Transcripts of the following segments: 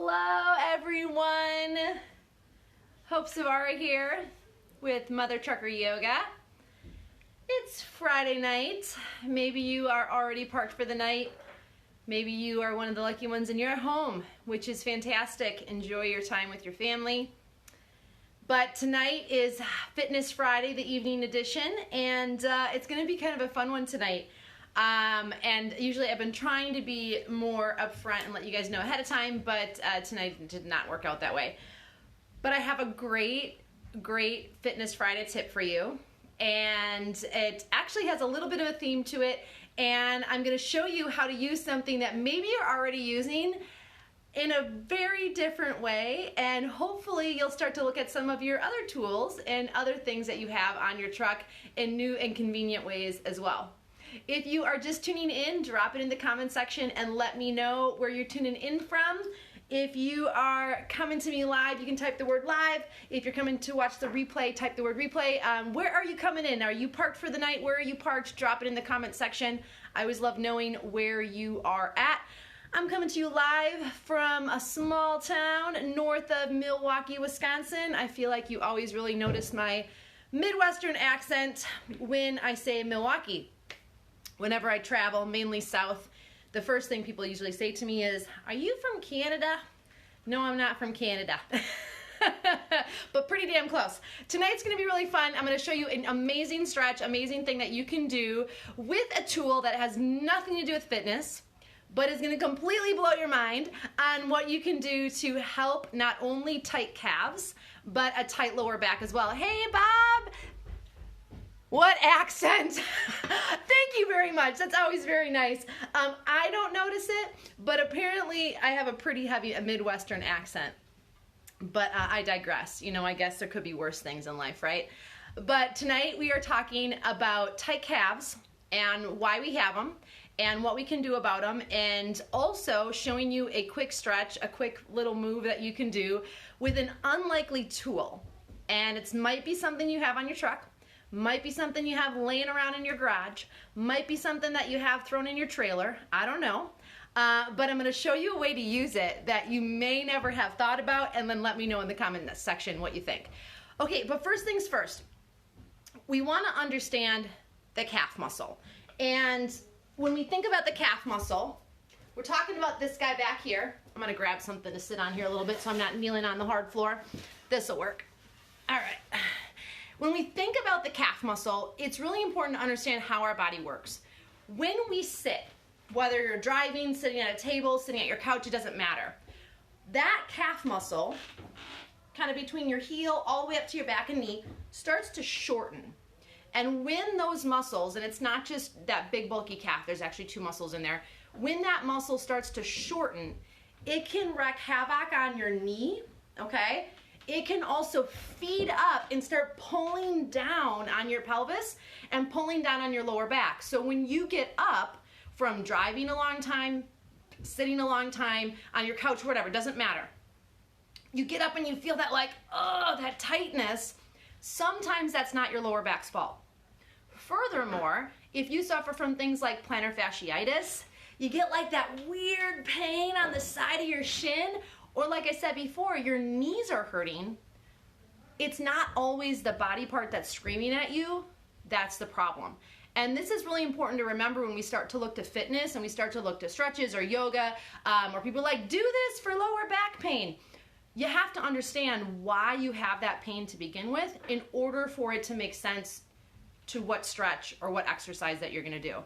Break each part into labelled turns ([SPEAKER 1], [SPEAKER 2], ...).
[SPEAKER 1] Hello everyone, Hope Savara here with Mother Trucker Yoga. It's Friday night. Maybe you are already parked for the night. Maybe you are one of the lucky ones and you're at home, which is fantastic. Enjoy your time with your family. But tonight is Fitness Friday, the evening edition, and it's going to be kind of a fun one tonight. And usually I've been trying to be more upfront and let you guys know ahead of time, but tonight did not work out that way. But I have a great Fitness Friday tip for you, and it actually has a little bit of a theme to it, and I'm going to show you how to use something that maybe you're already using in a very different way, and hopefully you'll start to look at some of your other tools and other things that you have on your truck in new and convenient ways as well. If you are just tuning in, drop it in the comment section and let me know where you're tuning in from. If you are coming to me live, you can type the word live. If you're coming to watch the replay, type the word replay. Where are you coming in? Are you parked for the night? Where are you parked? Drop it in the comment section. I always love knowing where you are at. I'm coming to you live from a small town north of Milwaukee, Wisconsin. I feel like you always really notice my Midwestern accent when I say Milwaukee. Whenever I travel, mainly south, the first thing people usually say to me is, "Are you from Canada?" No, I'm not from Canada. But pretty damn close. Tonight's going to be really fun. I'm going to show you an amazing stretch, amazing thing that you can do with a tool that has nothing to do with fitness, but is going to completely blow your mind on what you can do to help not only tight calves, but a tight lower back as well. Hey, Bob! What accent! Thank you very much. That's always very nice. I don't notice it, but apparently I have a pretty heavy Midwestern accent. But I digress. You know, I guess there could be worse things in life, right? But tonight we are talking about tight calves and why we have them and what we can do about them, and also showing you a quick stretch, a quick little move that you can do with an unlikely tool. And it might be something you have on your truck, might be something you have laying around in your garage, might be something that you have thrown in your trailer, I don't know. But I'm going to show you a way to use it that you may never have thought about, and then let me know in the comment section what you think. Okay, but first things first, we want to understand the calf muscle. And when we think about the calf muscle, we're talking about this guy back here. I'm going to grab something to sit on here a little bit so I'm not kneeling on the hard floor. This will work. All right. When we think about the calf muscle, it's really important to understand how our body works. When we sit, whether you're driving, sitting at a table, sitting at your couch, it doesn't matter. That calf muscle, kind of between your heel all the way up to your back and knee, starts to shorten. And when those muscles, and it's not just that big bulky calf, there's actually two muscles in there. When that muscle starts to shorten, it can wreak havoc on your knee, okay? It can also feed up and start pulling down on your pelvis and pulling down on your lower back. So when you get up from driving a long time, sitting a long time, on your couch, whatever, doesn't matter. You get up and you feel that that tightness. Sometimes that's not your lower back's fault. Furthermore, if you suffer from things like plantar fasciitis, you get like that weird pain on the side of your shin, or like I said before, your knees are hurting, it's not always the body part that's screaming at you. That's the problem. And this is really important to remember when we start to look to fitness and we start to look to stretches or yoga, or people are like, do this for lower back pain. You have to understand why you have that pain to begin with in order for it to make sense to what stretch or what exercise that you're gonna do.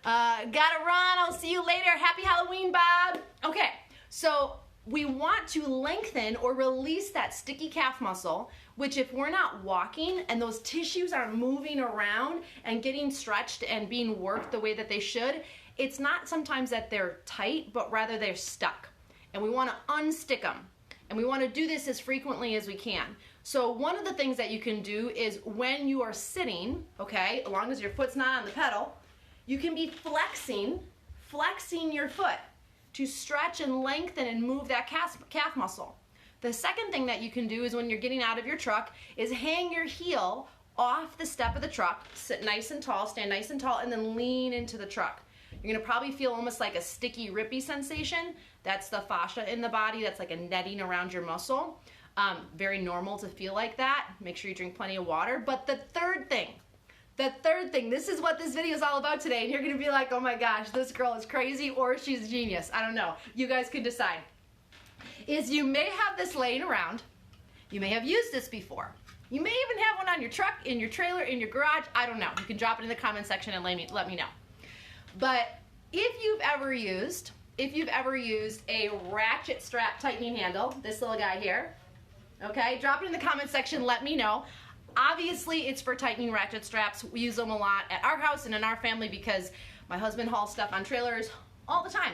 [SPEAKER 1] Gotta run, I'll see you later. Happy Halloween, Bob. Okay, so we want to lengthen or release that sticky calf muscle, which if we're not walking and those tissues are moving around and getting stretched and being worked the way that they should, it's not sometimes that they're tight, but rather they're stuck. And we want to unstick them. And we want to do this as frequently as we can. So one of the things that you can do is when you are sitting, okay, as long as your foot's not on the pedal, you can be flexing your foot to stretch and lengthen and move that calf muscle. The second thing that you can do is when you're getting out of your truck is hang your heel off the step of the truck, sit nice and tall, stand nice and tall, and then lean into the truck. You're gonna probably feel almost like a sticky, rippy sensation. That's the fascia in the body. That's like a netting around your muscle. Very normal to feel like that. Make sure you drink plenty of water. But the third thing, this is what this video is all about today, and you're gonna be like, oh my gosh, this girl is crazy or she's genius. I don't know. You guys can decide. Is you may have this laying around. You may have used this before. You may even have one on your truck, in your trailer, in your garage. I don't know. You can drop it in the comment section and let me know. But if you've ever used a ratchet strap tightening handle, this little guy here, okay, drop it in the comment section, let me know. Obviously, it's for tightening ratchet straps. We use them a lot at our house and in our family because my husband hauls stuff on trailers all the time.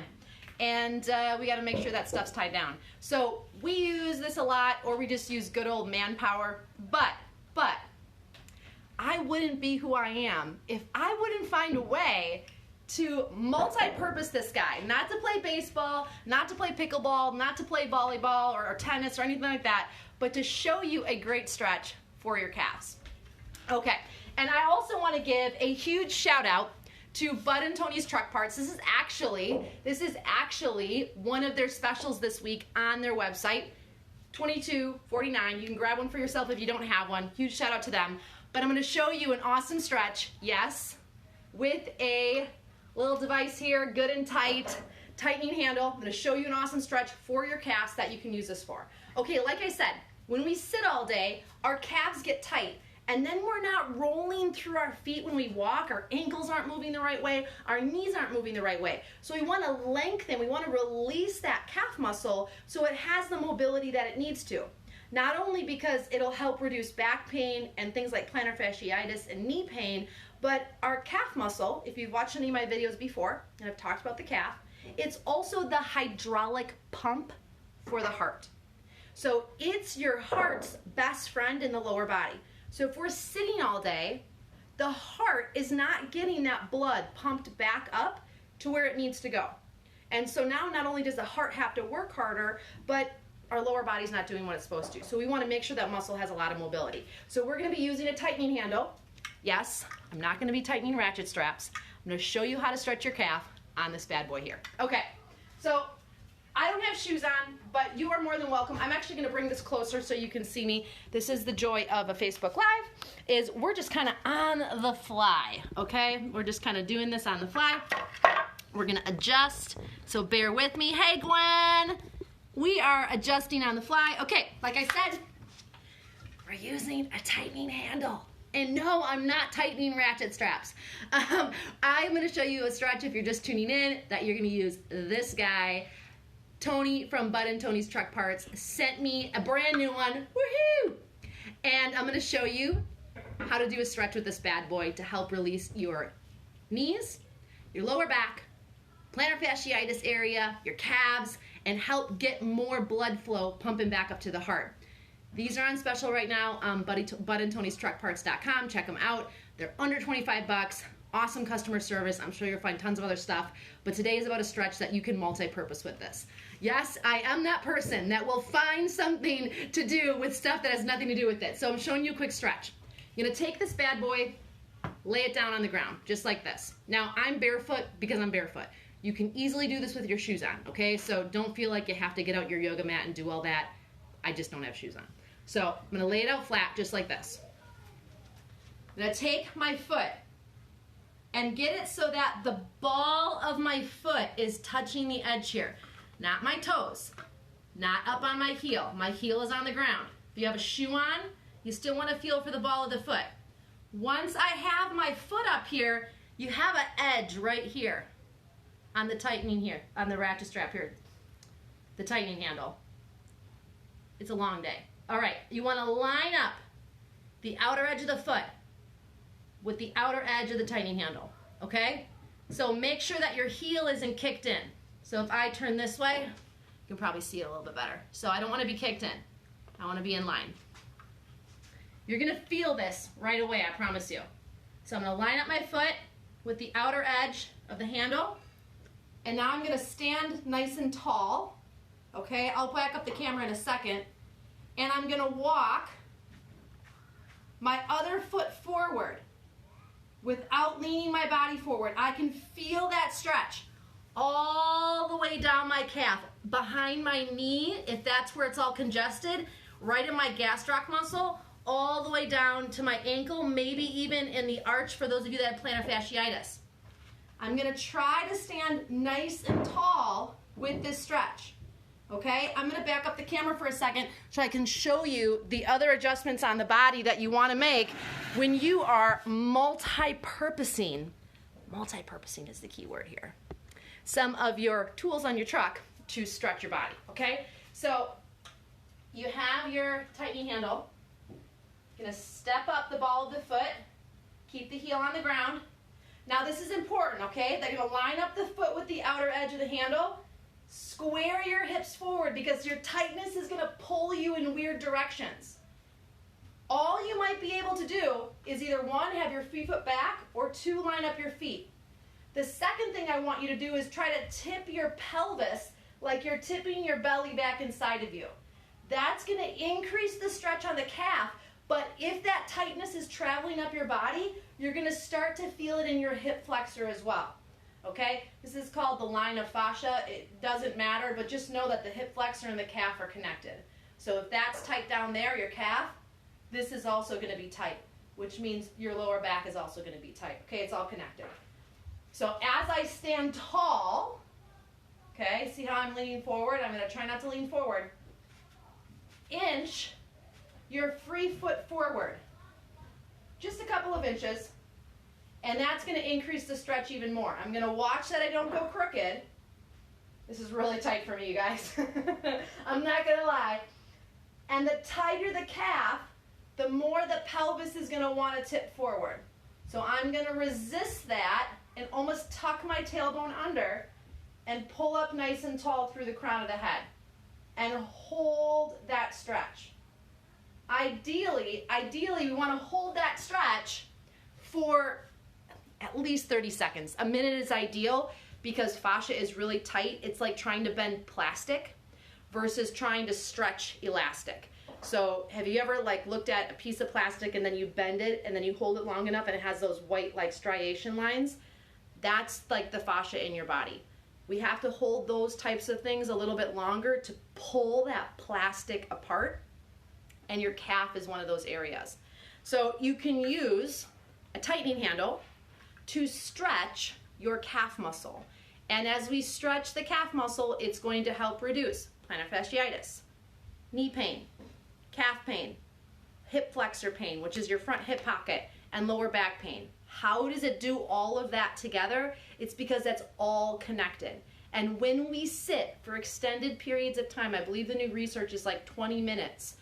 [SPEAKER 1] And we got to make sure that stuff's tied down. So we use this a lot, or we just use good old manpower. But I wouldn't be who I am if I wouldn't find a way to multi-purpose this guy. Not to play baseball, not to play pickleball, not to play volleyball or tennis or anything like that, but to show you a great stretch for your calves. Okay, and I also want to give a huge shout out to Bud and Tony's Truck Parts. This is actually one of their specials this week on their website, $22.49. You can grab one for yourself if you don't have one. Huge shout out to them. But I'm going to show you an awesome stretch, yes, with a little device here, good and tight, tightening handle. I'm going to show you an awesome stretch for your calves that you can use this for. Okay, like I said, when we sit all day, our calves get tight. And then we're not rolling through our feet when we walk. Our ankles aren't moving the right way. Our knees aren't moving the right way. So we want to lengthen, we want to release that calf muscle so it has the mobility that it needs to. Not only because it'll help reduce back pain and things like plantar fasciitis and knee pain, but our calf muscle, if you've watched any of my videos before, and I've talked about the calf, it's also the hydraulic pump for the heart. So it's your heart's best friend in the lower body. So if we're sitting all day, the heart is not getting that blood pumped back up to where it needs to go. And so now not only does the heart have to work harder, but our lower body's not doing what it's supposed to. So we want to make sure that muscle has a lot of mobility. So we're going to be using a tightening handle. Yes, I'm not going to be tightening ratchet straps. I'm going to show you how to stretch your calf on this bad boy here. Okay, so I don't have shoes on, but you are more than welcome. I'm actually going to bring this closer so you can see me. This is the joy of a Facebook Live, is we're just kind of on the fly, okay? We're just kind of doing this on the fly. We're going to adjust, so bear with me. Hey, Gwen! We are adjusting on the fly. Okay, like I said, we're using a tightening handle. And no, I'm not tightening ratchet straps. I'm going to show you a stretch, if you're just tuning in, that you're going to use this guy. Tony from Bud and Tony's Truck Parts sent me a brand new one. Woohoo! And I'm going to show you how to do a stretch with this bad boy to help release your knees, your lower back, plantar fasciitis area, your calves, and help get more blood flow pumping back up to the heart. These are on special right now on budandtonystruckparts.com. Check them out. They're under 25 bucks. Awesome customer service. I'm sure you'll find tons of other stuff. But today is about a stretch that you can multi-purpose with this. Yes, I am that person that will find something to do with stuff that has nothing to do with it. So I'm showing you a quick stretch. You're going to take this bad boy, lay it down on the ground, just like this. Now, I'm barefoot because I'm barefoot. You can easily do this with your shoes on, okay? So don't feel like you have to get out your yoga mat and do all that. I just don't have shoes on. So I'm going to lay it out flat just like this. I'm going to take my foot and get it so that the ball of my foot is touching the edge here. Not my toes, not up on my heel. My heel is on the ground. If you have a shoe on, you still want to feel for the ball of the foot. Once I have my foot up here, you have an edge right here on the tightening here, on the ratchet strap here, the tightening handle. It's a long day. All right, you want to line up the outer edge of the foot with the outer edge of the tightening handle, okay? So make sure that your heel isn't kicked in. So if I turn this way, you can probably see it a little bit better. So I don't want to be kicked in. I want to be in line. You're going to feel this right away, I promise you. So I'm going to line up my foot with the outer edge of the handle. And now I'm going to stand nice and tall. Okay, I'll back up the camera in a second. And I'm going to walk my other foot forward. without leaning my body forward. I can feel that stretch all the way down my calf, behind my knee, if that's where it's all congested, right in my gastroc muscle, all the way down to my ankle, maybe even in the arch for those of you that have plantar fasciitis. I'm going to try to stand nice and tall with this stretch. Okay, I'm going to back up the camera for a second so I can show you the other adjustments on the body that you want to make when you are multi-purposing. Multi-purposing is the key word here. Some of your tools on your truck to stretch your body, okay? So you have your tightening handle. You're going to step up the ball of the foot, keep the heel on the ground. Now this is important, okay? They're going to line up the foot with the outer edge of the handle. Square your hips forward because your tightness is going to pull you in weird directions. All you might be able to do is either one, have your free foot back, or two, line up your feet. The second thing I want you to do is try to tip your pelvis like you're tipping your belly back inside of you. That's going to increase the stretch on the calf, but if that tightness is traveling up your body, you're going to start to feel it in your hip flexor as well. Okay? This is called the line of fascia. It doesn't matter, but just know that the hip flexor and the calf are connected. So if that's tight down there, your calf, this is also going to be tight, which means your lower back is also going to be tight. Okay? It's all connected. So as I stand tall, okay, see how I'm leaning forward? I'm going to try not to lean forward. Inch your free foot forward. Just a couple of inches. And that's going to increase the stretch even more. I'm going to watch that I don't go crooked. This is really tight for me, you guys. I'm not going to lie. And the tighter the calf, the more the pelvis is going to want to tip forward. So I'm going to resist that and almost tuck my tailbone under and pull up nice and tall through the crown of the head. And hold that stretch. Ideally, we want to hold that stretch for at least 30 seconds. A minute is ideal because fascia is really tight. It's like trying to bend plastic versus trying to stretch elastic. So have you ever looked at a piece of plastic and then you bend it and then you hold it long enough and it has those white striation lines? That's like the fascia in your body. We have to hold those types of things a little bit longer to pull that plastic apart, and your calf is one of those areas. So you can use a tightening handle to stretch your calf muscle. And as we stretch the calf muscle, it's going to help reduce plantar fasciitis, knee pain, calf pain, hip flexor pain, which is your front hip pocket, and lower back pain. How does it do all of that together? It's because that's all connected. And when we sit for extended periods of time, I believe the new research is like 20 minutes.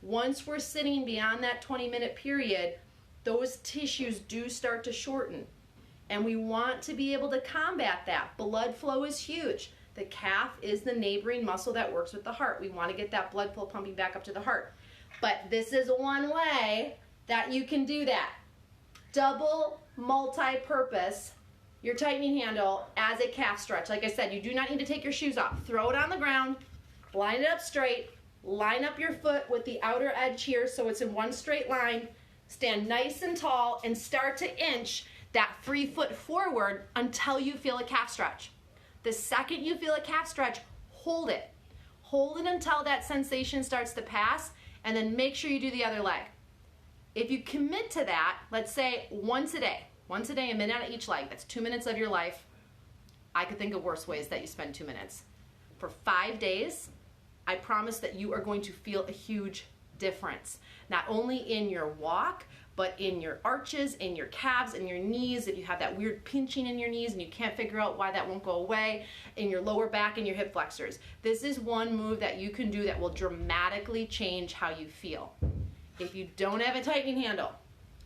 [SPEAKER 1] Once we're sitting beyond that 20-minute period, those tissues do start to shorten. And we want to be able to combat that. Blood flow is huge. The calf is the neighboring muscle that works with the heart. We want to get that blood flow pumping back up to the heart. But this is one way that you can do that. Double multi-purpose your tightening handle as a calf stretch. Like I said, you do not need to take your shoes off. Throw it on the ground, line it up straight, line up your foot with the outer edge here so it's in one straight line, stand nice and tall, and start to inch that free foot forward until you feel a calf stretch. The second you feel a calf stretch, hold it. Hold it until that sensation starts to pass, and then make sure you do the other leg. If you commit to that, let's say once a day, a minute on each leg, that's 2 minutes of your life. I could think of worse ways that you spend 2 minutes. For 5 days, I promise that you are going to feel a huge difference. Not only in your walk, but in your arches, in your calves, in your knees, if you have that weird pinching in your knees and you can't figure out why that won't go away, in your lower back and your hip flexors. This is one move that you can do that will dramatically change how you feel. If you don't have a tightening handle,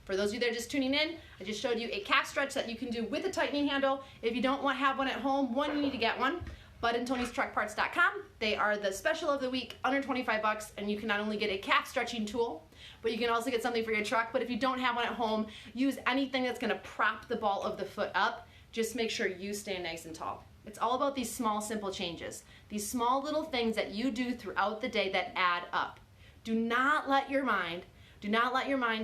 [SPEAKER 1] for those of you that are just tuning in, I just showed you a calf stretch that you can do with a tightening handle. If you don't have one at home, you need to get one. BudandTony'sTruckParts.com. They are the special of the week, under 25 bucks, and you can not only get a calf stretching tool, but you can also get something for your truck. But if you don't have one at home, use anything that's going to prop the ball of the foot up. Just make sure you stand nice and tall. It's all about these small, simple changes. These small little things that you do throughout the day that add up. Do not let your mind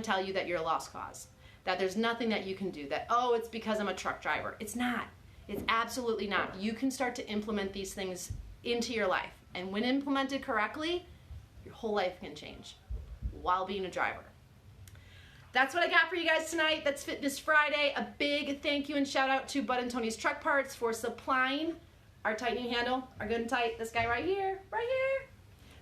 [SPEAKER 1] tell you that you're a lost cause. that there's nothing that you can do, that, oh, it's because I'm a truck driver. It's not. It's absolutely not. You can start to implement these things into your life. And when implemented correctly, your whole life can change while being a driver. That's what I got for you guys tonight. That's Fitness Friday. A big thank you and shout out to Bud and Tony's Truck Parts for supplying our tightening handle, our good and tight, this guy right here, right here.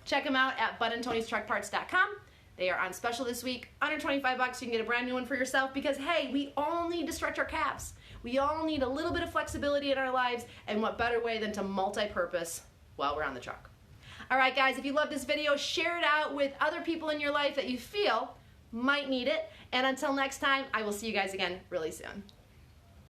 [SPEAKER 1] Check them out at budandtonystruckparts.com. They are on special this week, under 25 bucks. You can get a brand new one for yourself because, hey, we all need to stretch our calves. We all need a little bit of flexibility in our lives, and what better way than to multi-purpose while we're on the truck. All right, guys, if you love this video, share it out with other people in your life that you feel might need it. And until next time, I will see you guys again really soon.